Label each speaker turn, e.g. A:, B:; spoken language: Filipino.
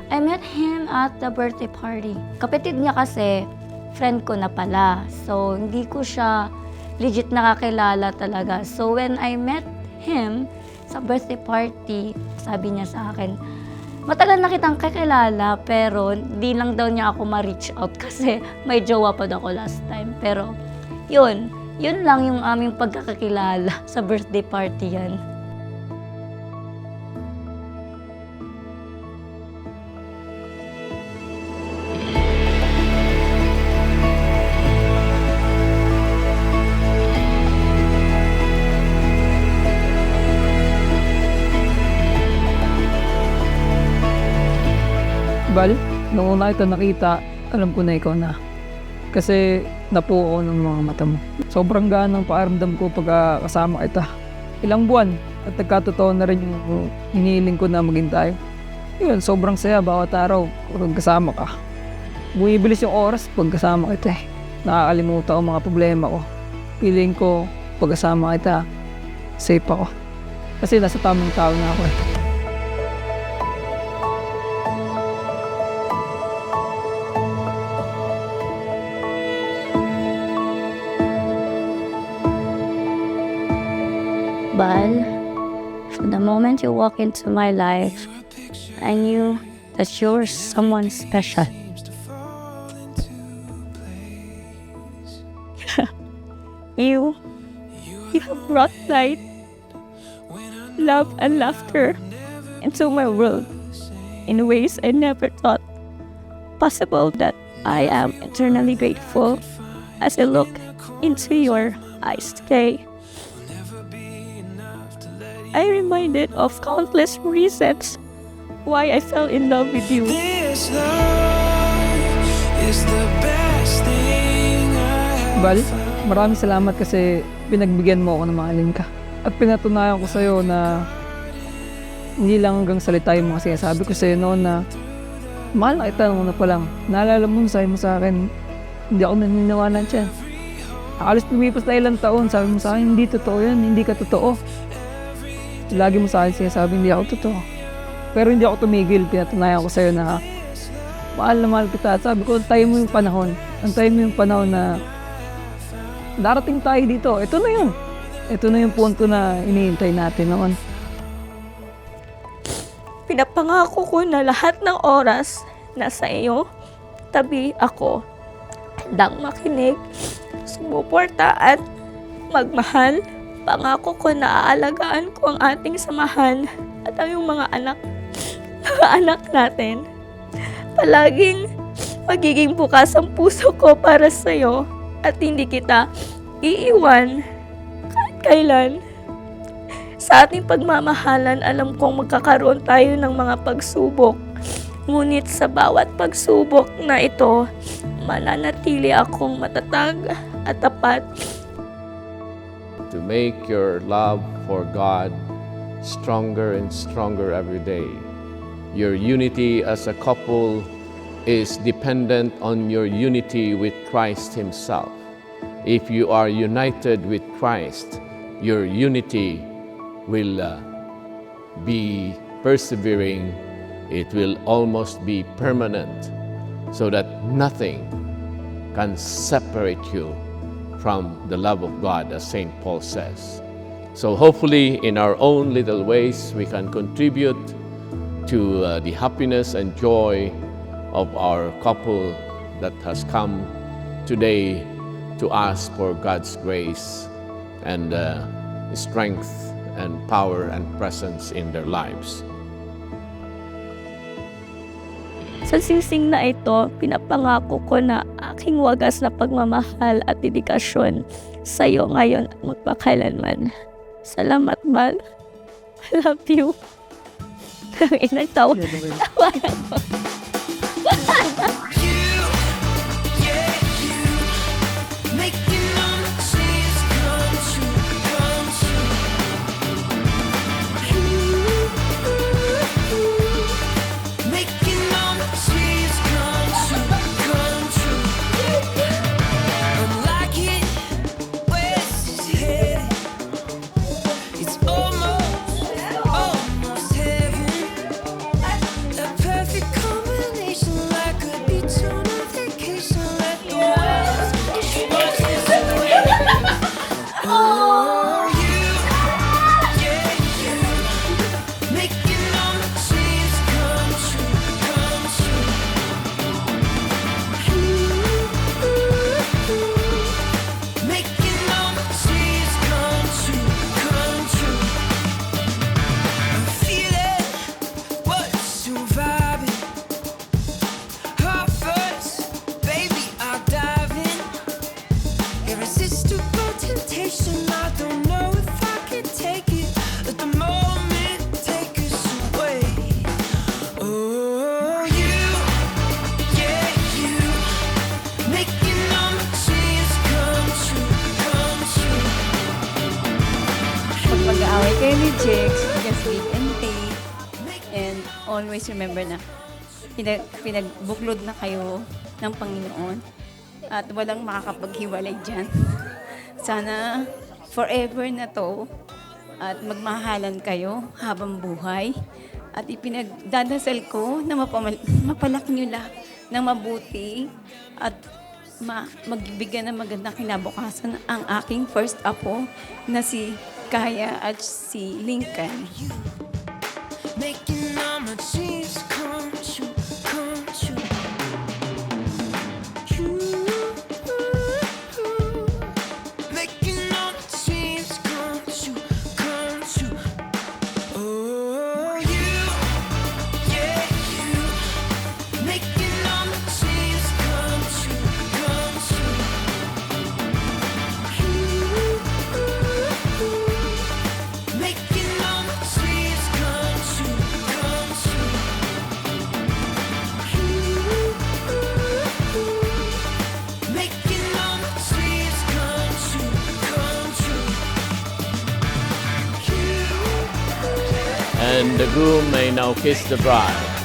A: I met him at the birthday party. Kapatid niya kasi, friend ko na pala. So, hindi ko siya legit nakakilala talaga. So, when I met him sa birthday party, sabi niya sa akin, matagal na kitang kakilala, pero di lang daw niya ako ma-reach out kasi may jowa pa daw ako last time. Pero, yun lang yung aming pagkakakilala sa birthday party yan.
B: Bal, nung una kita nakita, alam ko na ikaw na. Kasi napuo ako ng mga mata mo. Sobrang gaan ng paaramdam ko pag kasama kita. Ilang buwan at nagkatotoo na rin yung hinihiling ko na maging tayo. Yun, sobrang saya bawat araw pag kasama ka. Bumibilis yung oras pag kasama kita eh. Nakakalimutan ko mga problema ko. Feeling ko pag kasama kita, safe ako. Kasi nasa tamang tao na ako eh.
A: Bal, from the moment you walk into my life, I knew that you're someone special. You have brought light, love, and laughter into my world in ways I never thought possible. That I am eternally grateful as I look into your eyes today. I'm reminded of countless reasons why I fell in love with you.
C: This love is the best thing I have
B: Bal,
C: found.
B: maraming salamat kasi pinagbigyan mo ako na mahalin ka. At pinatunayan ko sa'yo na hindi lang hanggang salita yung mga sinasabi ko sa'yo noon na mahal na kita nung una pa lang. Naalala mo, sabi mo sa akin, hindi ako naniniwanan siya. Halos lumipas na ilang taon, sabi mo sa akin, hindi totoo yan, hindi ka totoo. Lagi mo sa akin sinasabi, hindi ako totoo. Pero hindi ako tumigil, pinatunayan ko sa'yo na mahal kita. At sabi ko, antayin mo yung panahon. Antayin mo yung panahon na darating tayo dito. Ito na yun. Ito na yung punto na iniintay natin noon.
A: Pinapangako ko na lahat ng oras nasa iyo, tabi ako, handang makinig, sumuporta at magmahal. Pangako ko na aalagaan ko ang ating samahan at ang iyong mga anak natin. Palaging magiging bukas ang puso ko para sa iyo at hindi kita iiwan kahit kailan. Sa ating pagmamahalan, alam kong magkakaroon tayo ng mga pagsubok. Ngunit sa bawat pagsubok na ito, mananatili akong matatag at tapat.
D: To make your love for God stronger and stronger every day. Your unity as a couple is dependent on your unity with Christ Himself. If you are united with Christ, your unity will be persevering. It will almost be permanent, so that nothing can separate you from the love of God, as St. Paul says. So hopefully in our own little ways, we can contribute to the happiness and joy of our couple that has come today to ask for God's grace and strength and power and presence in their lives.
A: Sa singsing na ito, pinapangako ko na aking wagas na pagmamahal at dedikasyon sa iyo ngayon at magpakailanman. Salamat, Bal. I love you. Inang tawa. Tawanan ko.
C: Making all the dreams come true. Making all the dreams come true. I'm liking where this is headed. It's almost heaven. A perfect combination.
E: Kelly Jex, just live and take. And always remember na pinagbuklod na kayo ng Panginoon at walang makakapaghiwalay dyan. Sana forever na to at magmahalan kayo habang buhay. At ipinagdadasal ko na mapalaki nyo lahat ng mabuti at magbigyan ng magandang kinabukasan ang aking first apo na si Kaya at si Lincoln.
C: Making all my dreams come true, come true. Making all my dreams come true, come true. Oh, you, yeah, you. Making all my dreams come true, come true. Making all my dreams come true, come true. Making all my dreams come true, come true.
D: And the groom may now kiss the bride.